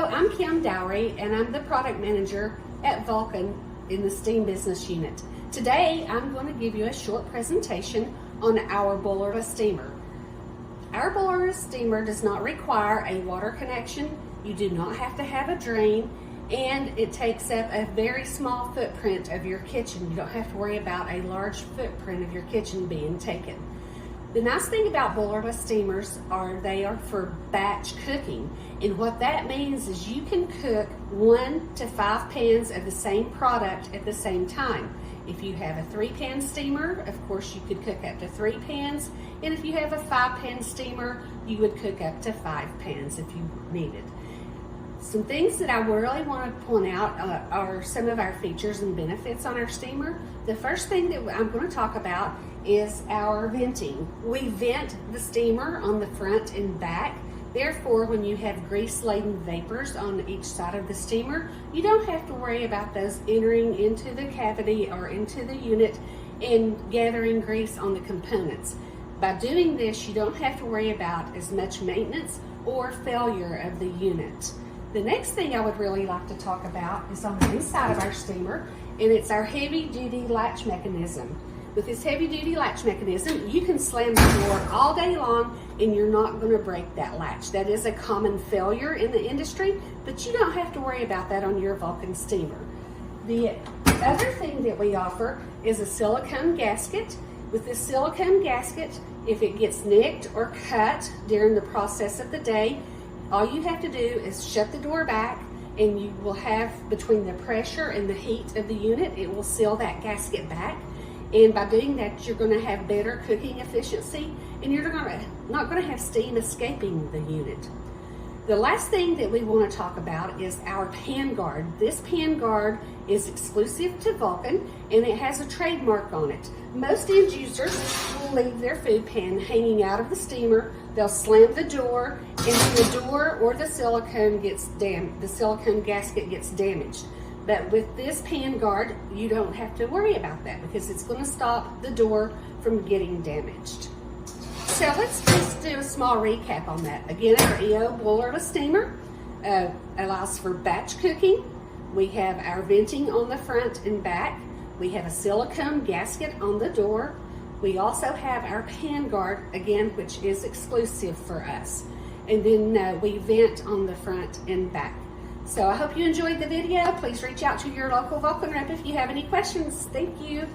Hello, I'm Kim Dowry, and I'm the product manager at Vulcan in the steam business unit. Today, I'm going to give you a short presentation on our boilerless steamer. Our boilerless steamer does not require a water connection. You do not have to have a drain, and it takes up a very small footprint of your kitchen. You don't have to worry about a large footprint of your kitchen being taken. The nice thing about boilerless steamers are they are for batch cooking. And what that means is you can cook 1 to 5 pans of the same product at the same time. If you have a 3-pan steamer, of course you could cook up to 3 pans. And if you have a 5-pan steamer, you would cook up to 5 pans if you needed. Some things that I really want to point out are some of our features and benefits on our steamer. The first thing that I'm going to talk about is our venting. We vent the steamer on the front and back. Therefore, when you have grease-laden vapors on each side of the steamer, you don't have to worry about those entering into the cavity or into the unit and gathering grease on the components. By doing this, you don't have to worry about as much maintenance or failure of the unit. The next thing I would really like to talk about is on the inside of our steamer, and it's our heavy-duty latch mechanism. With this heavy-duty latch mechanism, you can slam the door all day long and you're not going to break that latch. That is a common failure in the industry, but you don't have to worry about that on your Vulcan steamer. The other thing that we offer is a silicone gasket. With this silicone gasket, if it gets nicked or cut during the process of the day, all you have to do is shut the door back, and you will have, between the pressure and the heat of the unit, it will seal that gasket back. And by doing that, you're going to have better cooking efficiency, and you're not going to have steam escaping the unit. The last thing that we want to talk about is our pan guard. This pan guard is exclusive to Vulcan, and it has a trademark on it. Most end users will leave their food pan hanging out of the steamer. They'll slam the door, and the door or the silicone gasket gets damaged. But with this pan guard, you don't have to worry about that because it's going to stop the door from getting damaged. So let's just do a small recap on that. Again, our EO boilerless steamer allows for batch cooking. We have our venting on the front and back. We have a silicone gasket on the door. We also have our pan guard, again, which is exclusive for us. And then we vent on the front and back. So I hope you enjoyed the video. Please reach out to your local Vulcan rep if you have any questions. Thank you.